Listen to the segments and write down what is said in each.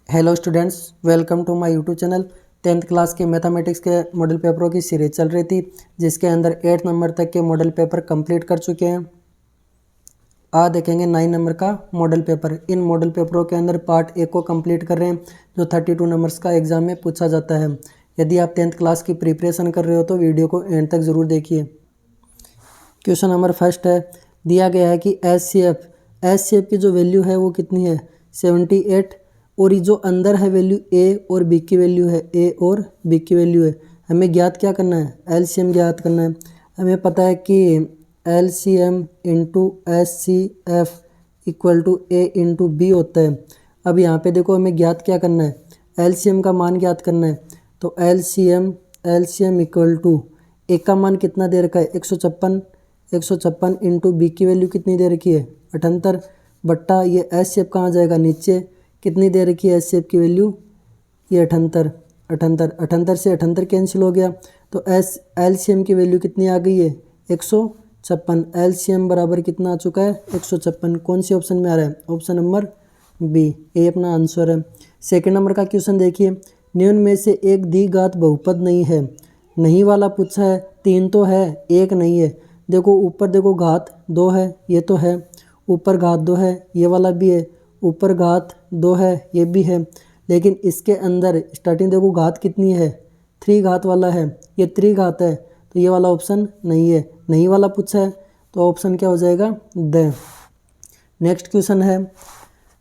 Hello students, welcome to my YouTube channel. 10th class के mathematics के model पेपरों की सीरीज चल रही थी, जिसके अंदर 8 नंबर तक के मॉडल पेपर कंप्लीट कर चुके हैं। आज देखेंगे 9 नंबर का मॉडल पेपर। इन मॉडल पेपरों के अंदर पार्ट 1 को कंप्लीट कर रहे हैं, जो 32 नंबर्स का एग्जाम में पूछा जाता है। यदि आप 10th क्लास की प्रिपरेशन कर रहे हो तो वीडियो को एंड तक ज़रूर देखिए। क्वेश्चन नंबर फर्स्ट है, दिया गया है कि एच सी एफ की जो वैल्यू है वो कितनी है 78, और ये जो अंदर है वैल्यू ए और बी की वैल्यू है, ए और बी की वैल्यू है। हमें ज्ञात क्या करना है, एलसीएम ज्ञात करना है। हमें पता है कि LCM into H C F equal to A into B होता है। अब यहाँ पे देखो हमें ज्ञात क्या करना है, एलसीएम का मान ज्ञात करना है। तो एलसीएम इक्वल टू ए का मान कितना दे रखा है 156 इंटू बी की वैल्यू कितनी दे रखी है 78, बट्टा ये एच सी एफ कहाँ जाएगा नीचे, कितनी दे रखी है एच सी एफ की वैल्यू ये 78 से 78 कैंसिल हो गया। तो एलसीएम की वैल्यू कितनी आ गई है 156। एलसीएम बराबर कितना आ चुका है 156। कौन सी ऑप्शन में आ रहा है, ऑप्शन नंबर बी, ये अपना आंसर है। सेकंड नंबर का क्वेश्चन देखिए, निम्न में से एक द्विघात बहुपद नहीं है। नहीं वाला पूछा है, 3 तो है 1 नहीं है। देखो ऊपर देखो घात 2 है, ये तो है, ऊपर घात 2 है, ये वाला भी है, ऊपर घात 2 है, ये भी है। लेकिन इसके अंदर स्टार्टिंग देखो घात कितनी है 3 घात वाला है, ये 3 घात है, तो ये वाला ऑप्शन नहीं है। नहीं वाला पूछा है तो ऑप्शन क्या हो जाएगा द। नेक्स्ट क्वेश्चन है,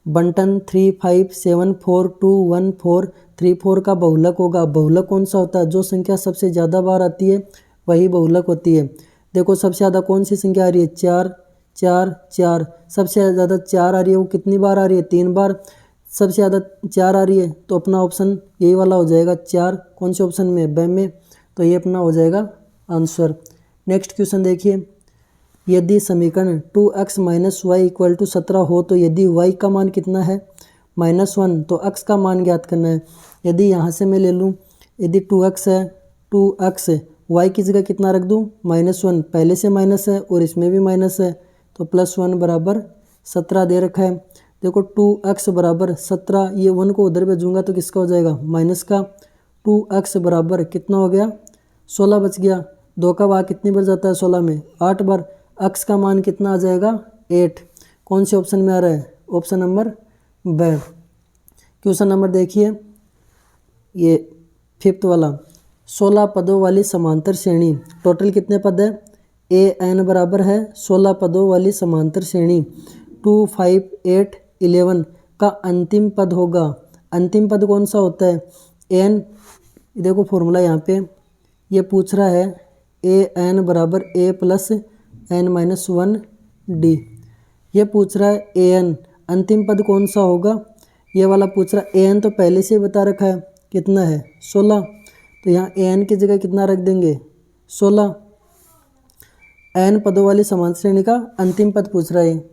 बंटन 35742143 का बहुलक होगा। बहुलक कौन सा होता है, जो संख्या सबसे ज़्यादा बार आती है वही बहुलक होती है। देखो सबसे ज़्यादा कौन सी संख्या आ रही है 4 4 4, सबसे ज़्यादा 4 आ रही है, वो कितनी बार आ रही है 3 बार। सबसे ज़्यादा 4 आ रही है तो अपना ऑप्शन यही वाला हो जाएगा 4। कौन से ऑप्शन में, ब में, तो ये अपना हो जाएगा आंसर। नेक्स्ट क्वेश्चन देखिए, यदि समीकरण 2x minus Y equal to 17 हो तो यदि y का मान कितना है -1, तो x का मान ज्ञात करना है। यदि यहाँ से मैं ले लूँ, यदि 2x है, 2x y की जगह कितना रख दूँ -1, पहले से माइनस है और इसमें भी माइनस है, तो +1 बराबर 17 दे रखा है। देखो 2x बराबर 17, ये 1 को उधर भेजूँगा तो किसका हो जाएगा माइनस का। 2x बराबर कितना हो गया 16 बच गया। 2 का भाग कितनी बार जाता है 16 में 8 बार। x का मान कितना आ जाएगा 8। कौन से ऑप्शन में आ रहा है, ऑप्शन नंबर ब। क्वेश्चन नंबर देखिए, ये 5th वाला, 16 पदों वाली समांतर श्रेणी, टोटल कितने पद है ए एन बराबर है 16 पदों वाली समांतर श्रेणी 2 5 8 11 का अंतिम पद होगा। अंतिम पद कौन सा होता है एन। देखो फॉर्मूला यहाँ पे ये पूछ रहा है, ए एन बराबर ए प्लस एन माइनस 1 डी। ये पूछ रहा है ए एन अंतिम पद कौन सा होगा, ये वाला पूछ रहा है। ए एन तो पहले से ही बता रखा है कितना है 16, तो यहाँ ए एन की जगह कितना रख देंगे 16। एन पदों वाली समांतर श्रेणी का अंतिम पद पूछ रहा है,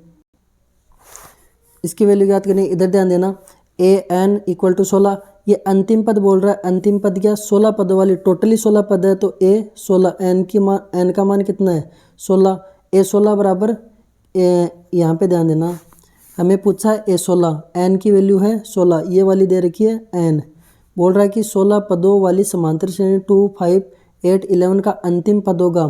इसकी वैल्यू याद करनी। इधर ध्यान देना, ए एन इक्वल टू 16, ये अंतिम पद बोल रहा है। अंतिम पद क्या 16 पदों वाली, टोटली 16 पद है, तो ए 16, एन का मान कितना है 16। ए 16 बराबर यहाँ पे ध्यान देना, हमें पूछा है ए 16, एन की वैल्यू है 16, ये वाली दे रखी है एन। बोल रहा है कि 16 पदों वाली समांतर श्रेणी 2 5 8 11 का अंतिम पद होगा,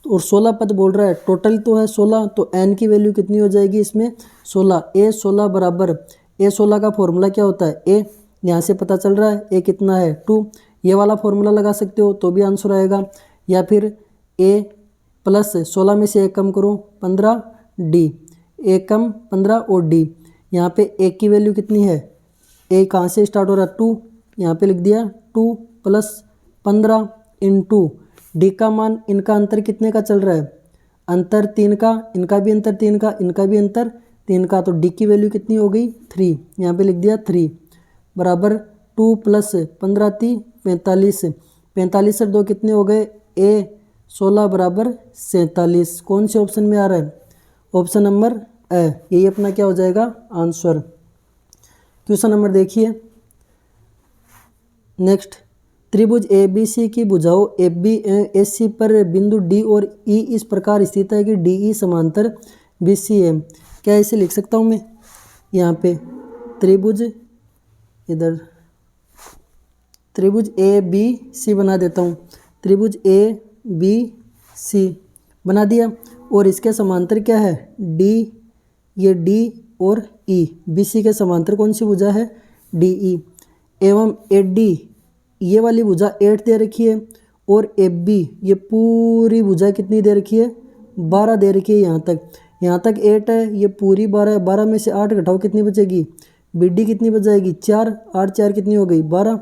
और 16 पद बोल रहा है, टोटल तो है 16, तो एन की वैल्यू कितनी हो जाएगी इसमें 16। ए 16 बराबर, ए 16 का फॉर्मूला क्या होता है ए, यहाँ से पता चल रहा है ए कितना है 2, ये वाला फॉर्मूला लगा सकते हो तो भी आंसर आएगा। या फिर ए प्लस 16 में से 1 कम करो 15 डी, 1 कम 15 और डी। यहाँ पे ए की वैल्यू कितनी है, ए कहाँ से स्टार्ट हो रहा है 2, यहाँ पे लिख दिया 2 प्लस 15 इंटू डी का मान, इनका अंतर कितने का चल रहा है अंतर 3 का, इनका भी अंतर 3 का, इनका भी अंतर 3 का, तो डी की वैल्यू कितनी हो गई 3, यहाँ पे लिख दिया 3 बराबर 2 प्लस 15 × 45, 45 से 2 कितने हो गए ए 16 बराबर 47। कौन से ऑप्शन में आ रहा है, ऑप्शन नंबर ए, यही अपना क्या हो जाएगा आंसर। क्वेश्चन नंबर देखिए नेक्स्ट, त्रिभुज ए बी सी की भुजाओं एफ बी एस सी पर बिंदु डी और ई इस प्रकार स्थित है कि डी ई समांतर बी सी है। क्या इसे लिख सकता हूँ मैं, यहाँ पे त्रिभुज इधर त्रिभुज ए बी सी बना देता हूँ। त्रिभुज ए बी सी बना दिया और इसके समांतर क्या है डी, ये डी और ई, बी सी के समांतर कौन सी भुजा है डी ई, एवं ए डी ये वाली भुजा 8 दे रखी है और ए बी ये पूरी भुजा कितनी दे रखी है 12 दे रखी है। यहाँ तक 8 है, ये पूरी 12 है। 12 में से 8 घटाओ कितनी बचेगी, बी डी कितनी बच जाएगी 4, 8 4 कितनी हो गई 12।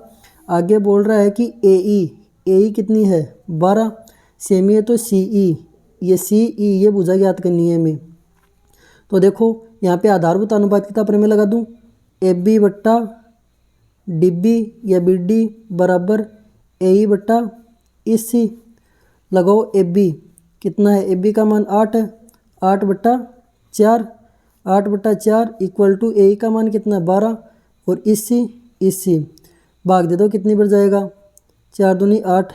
आगे बोल रहा है कि ए ई कितनी है 12, सेमी है तो सी ई, ये सी ई ये भुजा ज्ञात करनी है हमें। तो देखो यहाँ पे आधारभूत अनुपात कितना प्रमेय लगा दूँ, ए बी बट्टा डी बी या बी डी बराबर ए ई बट्टा ई सी। लगाओ ए बी कितना है, ए बी का मान 8 है, 8 बट्टा 4, 8 बट्टा 4 इक्वल टू ए ई का मान कितना 12 और ई सी भाग दे दो कितनी बढ़ जाएगा 4 दूनी 8,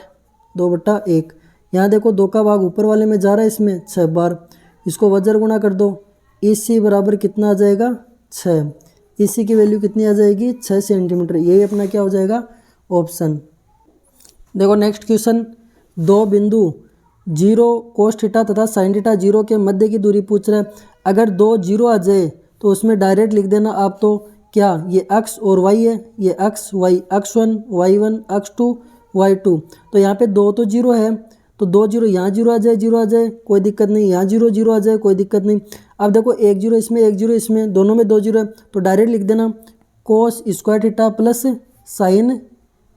2 बट्टा 1। यहाँ देखो 2 का भाग ऊपर वाले में जा रहा है, इसमें 6 बार, इसको वज्र गुणा कर दो, ई सी बराबर कितना आ जाएगा 6, ई सी की वैल्यू कितनी आ जाएगी 6 सेंटीमीटर। यही अपना क्या हो जाएगा ऑप्शन। देखो नेक्स्ट क्वेश्चन, 2 बिंदु 0 कोस थीटा तथा साइन थीटा 0 के मध्य की दूरी पूछ रहा है। अगर 2 0 आ जाए तो उसमें डायरेक्ट लिख देना आप, तो क्या ये x और y है, ये x y, x1 y1 x2 y2। तो यहाँ पे 2 तो 0 है, तो 2 0 यहाँ 0 आ जाए, 0 आ जाए कोई दिक्कत नहीं, यहाँ 0 0 आ जाए कोई दिक्कत नहीं। अब देखो 1 0 इसमें 1 0 इसमें, दोनों में 2 0 है, तो डायरेक्ट लिख देना cos square theta plus sine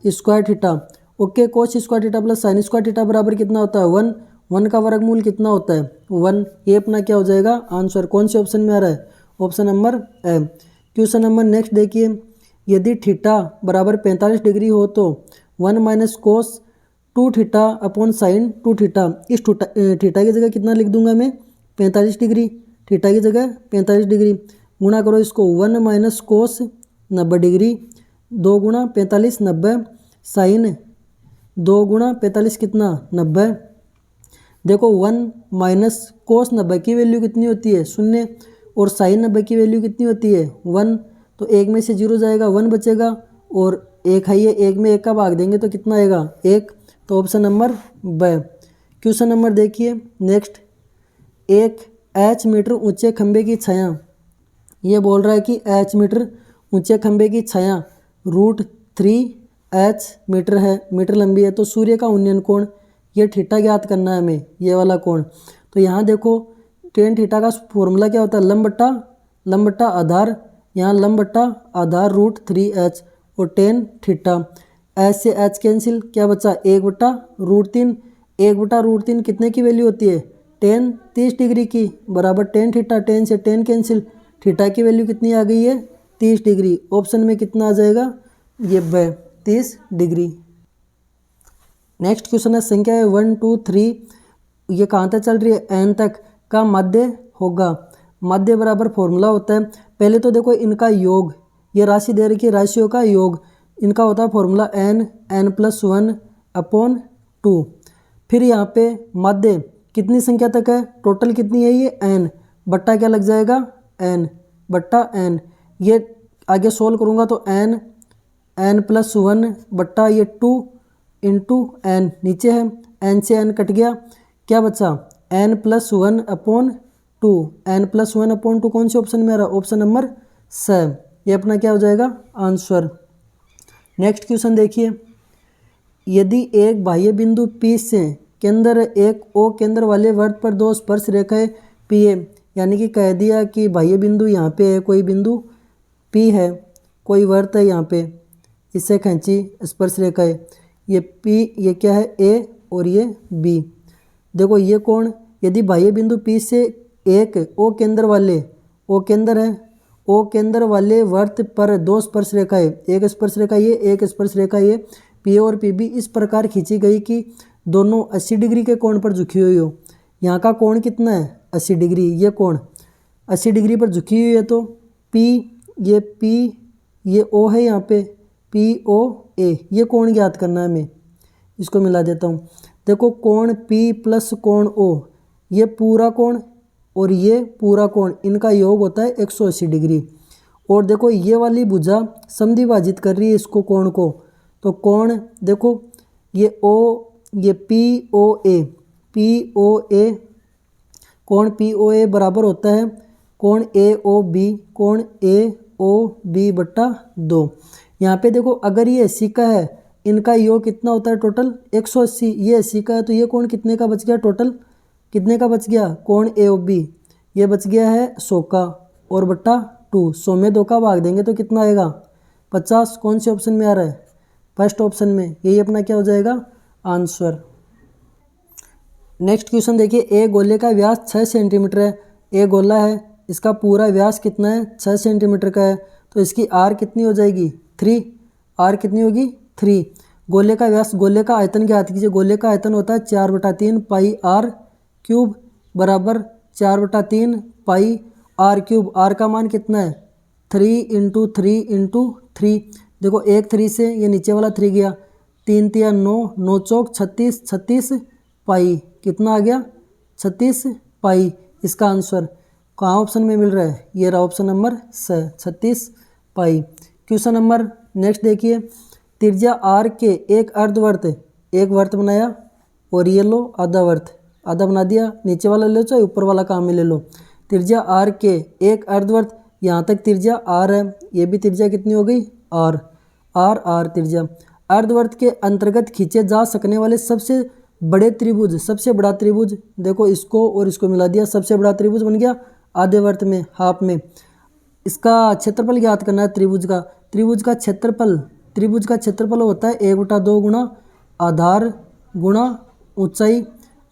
square theta. Okay, cos square theta plus sine square theta बराबर कितना होता है 1, 1 का वर्गमूल कितना होता है 1। ये अपना क्या हो जाएगा आंसर। कौन से ऑप्शन में आ रहा है, option number A. Question number next देखिए, यदि थीटा बराबर 45 डिग्री हो तो 1 minus cos 2 theta upon sine 2 theta. इस थीटा की जगह कितना लिख दूंगा मैं 45 डिग्री, थीटा की जगह 45 डिग्री, गुणा करो इसको 1 माइनस कोस 90 डिग्री, 2 गुणा 45 90, साइन 2 गुणा 45 कितना 90। देखो 1 माइनस कोस 90 की वैल्यू कितनी होती है 0 और साइन 90 की वैल्यू कितनी होती है 1, तो 1 में से 0 जाएगा 1 बचेगा और 1 है ये, 1 में 1 का भाग देंगे तो कितना आएगा 1। तो ऑप्शन नंबर ब। क्वेश्चन नंबर देखिए नेक्स्ट, एक h मीटर ऊंचे खंबे की छाया, ये बोल रहा है कि h मीटर ऊंचे खंबे की छाया √3h मीटर है, मीटर लंबी है, तो सूर्य का उन्नयन कोण ये थीटा ज्ञात करना है हमें, ये वाला कोण। तो यहाँ देखो टेन थीटा का फॉर्मूला क्या होता है लंब बट्टा आधार, यहाँ लंब बट्टा आधार √3h और टेन थीटा, h से h कैंसिल, क्या बचा 1 बट्टा √3, 1 बट्टा √3 कितने की वैल्यू होती है टेन 30 डिग्री की, बराबर टेन थीटा, टेन से टेन कैंसिल, थीटा की वैल्यू कितनी आ गई है 30 डिग्री। ऑप्शन में कितना आ जाएगा ये ब 30 डिग्री। नेक्स्ट क्वेश्चन है संख्या है 1 2 3, ये कहाँ तक चल रही है n तक का मध्य होगा। मध्य बराबर फॉर्मूला होता है, पहले तो देखो इनका योग, ये राशि दे रखी है, राशियों का योग इनका होता है फॉर्मूला n+1 अपॉन 2। फिर यहाँ पे मध्य कितनी संख्या तक है, टोटल कितनी है ये n, बट्टा क्या लग जाएगा n बट्टा n। ये आगे सोल्व करूँगा तो n+1 बट्टा ये 2 इंटू n, नीचे है n से n कट गया, क्या बचा n+1 अपॉन 2, n+1 अपॉन 2 कौन से ऑप्शन में आ रहा है ऑप्शन नंबर स। ये अपना क्या हो जाएगा आंसर। नेक्स्ट क्वेश्चन देखिए, यदि एक बाह्य बिंदु P से केंद्र एक O केंद्र वाले वृत्त पर 2 स्पर्श रेखाएं PA, यानी कि कह दिया कि बाह्य बिंदु यहाँ पे है, कोई बिंदु P है, कोई वृत्त है यहाँ पे, इससे खींची स्पर्श रेखाएं, ये P ये क्या है A और ये B। देखो ये कोण, यदि बाह्य बिंदु P से एक O केंद्र वाले, O केंद्र है, O केंद्र वाले वृत्त पर 2 स्पर्श रेखाएं, एक स्पर्श रेखा ये, एक स्पर्श रेखा ये, P और PB इस प्रकार खींची गई कि दोनों 80 डिग्री के कोण पर झुकी हुई हो। यहाँ का कोण कितना है 80 डिग्री, ये कोण 80 डिग्री पर झुकी हुई है, तो P ये O है यहाँ पे POA, ये कोण ज्ञात करना है हमें। इसको मिला देता हूँ, देखो कोण P प्लस कोण O, ये पूरा कोण और ये पूरा कोण, इनका योग होता है 180 डिग्री। और देखो ये वाली भुजा समद्विभाजित कर रही है इसको, कोण को। तो कोण देखो ये ओ, ये पी ओ ए कोण POA बराबर होता है कोण AOB, कोण AOB बट्टा 2। यहाँ पे देखो अगर ये 80 का है, इनका योग कितना होता है टोटल 180, ये 80 का है, तो ये कोण कितने का बच गया टोटल, कितने का बच गया कोण AOB, ये बच गया है 100 का, और बट्टा 2, 100 में 2 का भाग देंगे तो कितना आएगा 50। कौन से ऑप्शन में आ रहा है, फर्स्ट ऑप्शन में, यही अपना क्या हो जाएगा आंसर। नेक्स्ट क्वेश्चन देखिए, एक गोले का व्यास 6 सेंटीमीटर है, एक गोला है, इसका पूरा व्यास कितना है 6 सेंटीमीटर का है, तो इसकी आर कितनी हो जाएगी 3, आर कितनी होगी 3। गोले का व्यास, गोले का आयतन ज्ञात कीजिए, गोले का आयतन होता है 4/3 पाई आर क्यूब बराबर 4/3 पाई आर क्यूब, आर का मान कितना है 3 × 3 × 3। देखो एक 3 से ये नीचे वाला 3 गया, 3 × 9, 9 चौक 36, 36 पाई, कितना आ गया 36 पाई। इसका आंसर कहाँ ऑप्शन में मिल रहा है, ये रहा ऑप्शन नंबर 36 पाई। क्वेश्चन नंबर नेक्स्ट देखिए, त्रिज्या आर के एक अर्धवर्त, एक वर्त बनाया और ये लो आधा वर्त, आधा बना दिया, नीचे वाला ले लो चाहे ऊपर वाला काम में ले लो। त्रिज्या आर के एक अर्धवर्त, यहाँ तक त्रिज्या आर है, ये भी त्रिज्या कितनी हो गई आर, आर त्रिज्या। अर्धवर्त के अंतर्गत खींचे जा सकने वाले सबसे बड़े त्रिभुज, सबसे बड़ा त्रिभुज, देखो इसको और इसको मिला दिया, सबसे बड़ा त्रिभुज बन गया आधे वर्त में, हाफ में। इसका क्षेत्रफल ज्ञात करना है त्रिभुज का, त्रिभुज का क्षेत्रफल होता है 1/2 गुणा आधार गुणा ऊंचाई,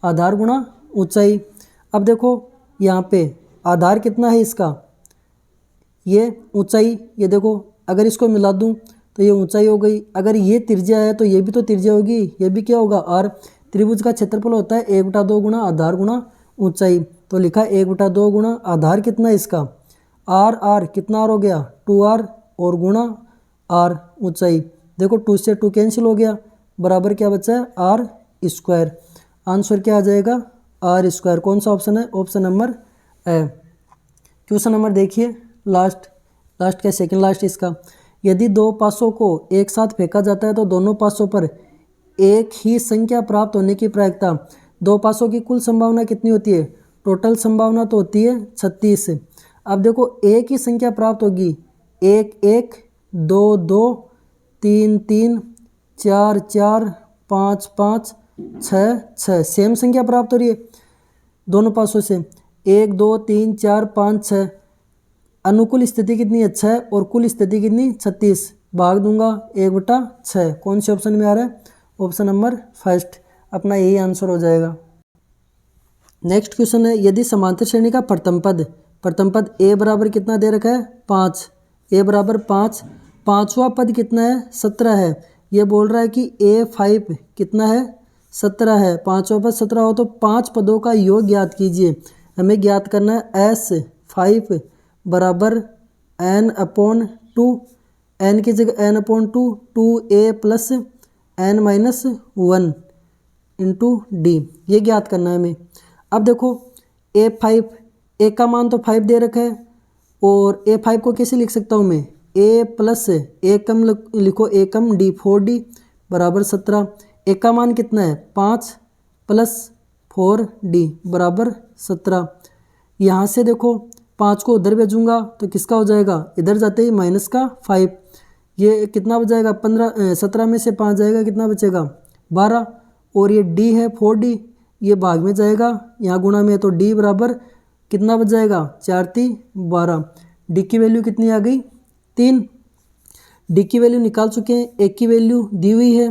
आधार गुणा ऊंचाई। अब देखो यहाँ पे आधार कितना है इसका, ये ऊंचाई, ये देखो अगर इसको मिला दूँ तो ये ऊंचाई हो गई, अगर ये त्रिज्या है तो ये भी तो त्रिज्या होगी, ये भी क्या होगा आर। त्रिभुज का क्षेत्रफल होता है 1/2 गुणा आधार गुणा ऊंचाई, तो लिखा 1/2 गुणा आधार कितना है इसका आर कितना आर हो गया 2r, और गुणा आर ऊंचाई, देखो 2 से 2 कैंसिल हो गया, बराबर क्या बचा है r²। आंसर क्या आ जाएगा r²। कौन सा ऑप्शन है, option number A. Question number देखिए लास्ट का सेकंड लास्ट इसका, यदि दो पासों को एक साथ फेंका जाता है तो दोनों पासों पर एक ही संख्या प्राप्त होने की प्रायिकता, दो पासों की कुल संभावना कितनी होती है, टोटल संभावना तो होती है 36। अब देखो एक ही संख्या प्राप्त होगी, 1 1 2 2 3 3 4 4 5 5 6 6, सेम संख्या प्राप्त हो रही है दोनों पासों से, 1 2 3 4 5 6। अनुकूल स्थिति कितनी है 6 और कुल स्थिति कितनी 36, भाग दूंगा 1/6। कौन से ऑप्शन में आ रहा है, ऑप्शन नंबर फर्स्ट, अपना यही आंसर हो जाएगा। नेक्स्ट क्वेश्चन है, यदि समांतर श्रेणी का प्रथम पद a बराबर कितना दे रखा है 5, a बराबर 5, पाँचवा पद कितना है 17 है, ये बोल रहा है कि a5 कितना है 17 है, पाँचवा पद 17 हो तो 5 पदों का योग ज्ञात कीजिए। हमें ज्ञात करना है S5 बराबर n/2, n की जगह n/2, 2a + n-1 × d, ये ज्ञात करना है हमें। अब देखो a5, a का मान तो 5 दे रखा है, और a5 को कैसे लिख सकता हूँ मैं, a + a कम लिखो, a कम d 4d बराबर 17। a का मान कितना है 5 + 4d बराबर 17। यहाँ से देखो 5 को उधर भेजूंगा तो किसका हो जाएगा, इधर जाते ही -5, ये कितना बचेगा 17 में से 5 जाएगा कितना बचेगा 12, और ये d है 4d, ये भाग में जाएगा, यहाँ गुणा में है तो d बराबर कितना बच जाएगा 4 × 12। d की वैल्यू कितनी आ गई 3, d की वैल्यू निकाल चुके हैं, a की वैल्यू दी हुई है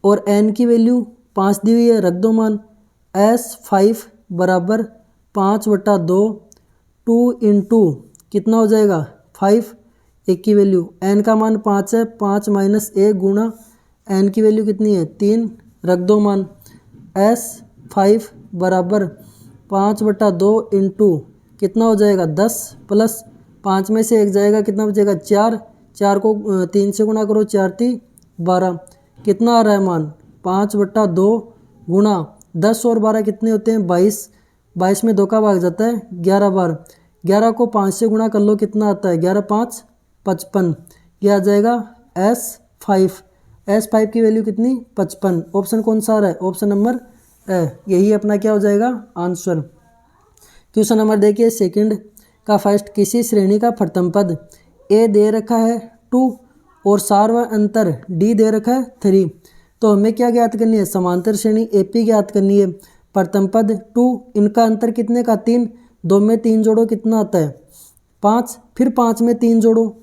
और n की वैल्यू 5 दी हुई है, रख दो मान। S5 बराबर 5/2, 2 × कितना हो जाएगा 5, एक की वैल्यू n का मान 5 है, 5 - 1 गुणा n की वैल्यू कितनी है 3, रख दो मान। S5 बराबर 5/2 × कितना हो जाएगा 10 प्लस 5 में से 1 जाएगा कितना बचेगा 4, 4 को 3 से गुणा करो, 4 × 12, कितना आ रहा है मान 5/2 गुणा 10 और 12 कितने होते हैं 22, 22 में 2 का भाग जाता है 11 बार, 11 को 5 से गुणा कर लो कितना आता है 11 × 5 55, यह आ जाएगा S5 की वैल्यू कितनी 55। ऑप्शन कौन सा आ रहा है, ऑप्शन नंबर ए, यही अपना क्या हो जाएगा आंसर। क्वेश्चन नंबर देखिए सेकंड का फर्स्ट, किसी श्रेणी का प्रथम पद ए दे रखा है 2 और सार्व अंतर डी दे रखा है 3, तो हमें क्या ज्ञात करनी है, समांतर श्रेणी एपी ज्ञात करनी है। प्रथम पद 2, इनका अंतर कितने का 3, 2 में 3 जोड़ो कितना आता है 5, फिर 5 में 3 जोड़ो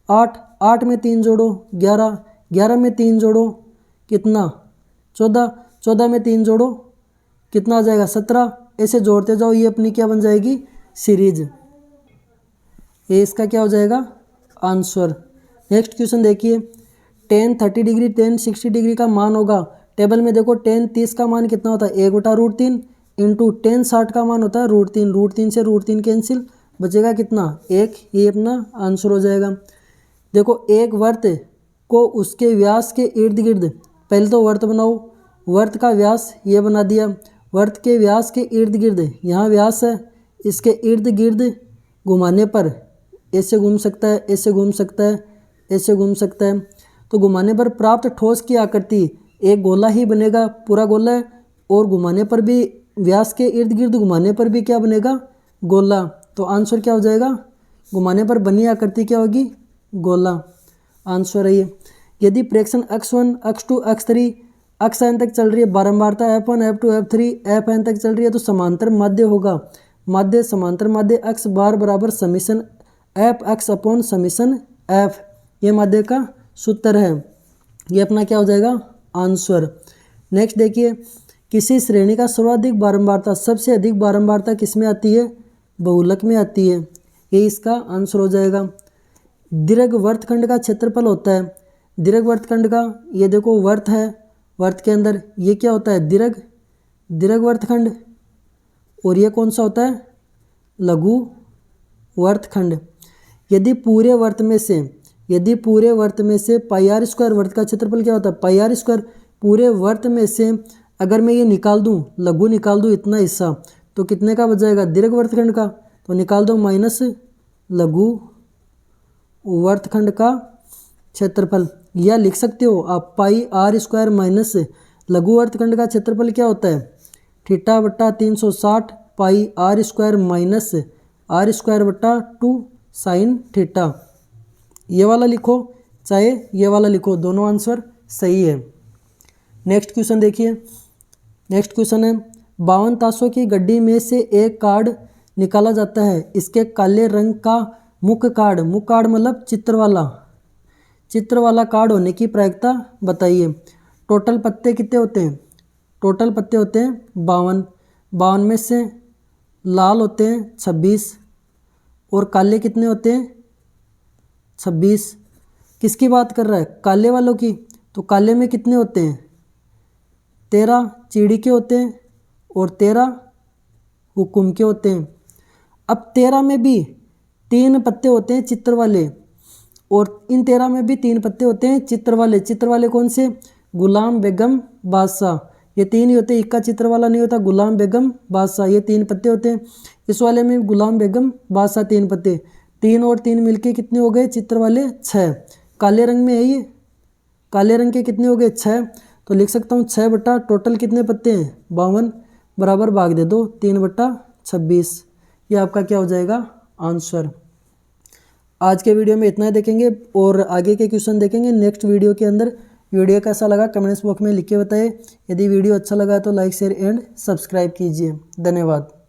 8, 8 में 3 जोड़ो 11, 11 में 3 जोड़ो कितना 14, 14 में 3 जोड़ो कितना आ जाएगा 17, ऐसे जोड़ते जाओ, ये अपनी क्या बन जाएगी सीरीज, ये इसका क्या हो जाएगा आंसर। नेक्स्ट क्वेश्चन देखिए, tan 30 डिग्री tan 60 डिग्री का मान होगा, टेबल में देखो tan 30 का मान कितना होता है 1/√3 इंटू tan 60 का मान होता है √3, √3 से √3 कैंसिल, बचेगा कितना 1, ये अपना आंसर हो जाएगा। देखो एक वर्त को उसके व्यास के इर्द गिर्द, पहले तो वर्त बनाओ, वर्त का व्यास ये बना दिया, वर्त के व्यास के इर्द गिर्द यहाँ व्यास है, इसके इर्द गिर्द घुमाने पर ऐसे घूम सकता है, ऐसे घूम सकता है, ऐसे घूम सकता है, तो घुमाने पर प्राप्त ठोस की आकृति एक गोला ही बनेगा, पूरा गोला है, और घुमाने पर भी व्यास के इर्द गिर्द घुमाने पर भी क्या बनेगा गोला, तो आंसर क्या हो जाएगा, घुमाने पर बनी आकृति क्या होगी गोला, आंसर है ये। यदि प्रेक्षण x1 x2 x3 xn तक चल रही है, बारंबारता f1 f2 f3 fn तक चल रही है, तो समांतर माध्य होगा, माध्य समांतर माध्य x बार बराबर summation f x upon summation f, ये माध्य का सूत्र है, ये अपना क्या हो जाएगा आंसर। नेक्स्ट देखिए, किसी श्रेणी का सर्वाधिक बारंबारता, सबसे अधिक बारंबारता किस में आती है बहुलक में आती है, ये इसका आंसर हो जाएगा। दीर्घ वर्तखंड का क्षेत्रफल होता है, दीर्घ वर्तखंड का, ये देखो वर्त है, वर्त के अंदर ये क्या होता है दीर्घ वर्तखंड, और ये कौन सा होता है लघु वर्तखंड। यदि पूरे वर्त में से पाई आर स्क्वायर, वर्त का क्षेत्रफल क्या होता है पाई आर स्क्वायर, पूरे वर्त में से अगर मैं ये निकाल दूं, लघु निकाल दूं इतना हिस्सा, तो कितने का बच जाएगा दीर्घ वर्तखंड का, तो निकाल दो माइनस लघु वर्तखंड का क्षेत्रफल, या लिख सकते हो आप पाई आर स्क्वायर माइनस लघु वर्तखंड का क्षेत्रफल क्या होता है थीटा बट्टा 360 pi r square minus r square बट्टा 2 साइन थीटा, ये वाला लिखो चाहे ये वाला लिखो, दोनों आंसर सही है। नेक्स्ट क्वेश्चन देखिए, नेक्स्ट क्वेश्चन है 52 ताशों की गड्डी में से एक कार्ड निकाला जाता है, इसके काले रंग का मुख्य कार्ड मतलब चित्र वाला कार्ड होने की प्रायिकता बताइए। टोटल पत्ते कितने होते हैं, टोटल पत्ते होते हैं 52 में से लाल होते हैं 26 और काले कितने होते हैं 26। किसकी बात कर रहा है काले वालों की, तो काले में कितने होते हैं 13 चीड़ी के होते हैं और 13 हुकुम के होते हैं। अब 13 में भी 3 पत्ते होते हैं चित्र वाले, और इन 13 में भी 3 पत्ते होते हैं चित्र वाले कौन से गुलाम बेगम बादशाह, ये 3 ही होते हैं, इक्का चित्र वाला नहीं होता, गुलाम बेगम बादशाह ये 3 पत्ते होते हैं। इस वाले में गुलाम बेगम बादशाह 3 पत्ते, 3 और 3 मिलके कितने हो गए चित्र वाले 6। काले रंग में है ये, काले रंग के कितने हो गए 6, तो लिख सकता हूँ 6 बट्टा टोटल कितने पत्ते हैं 52 बराबर भाग दे दो 3 बट्टा 26, ये आपका क्या हो जाएगा आंसर। आज के वीडियो में इतना ही देखेंगे और आगे के क्वेश्चन देखेंगे नेक्स्ट वीडियो के अंदर। वीडियो कैसा लगा कमेंट्स बॉक्स में लिख के बताइए। यदि वीडियो अच्छा लगा तो लाइक शेयर एंड सब्सक्राइब कीजिए। धन्यवाद।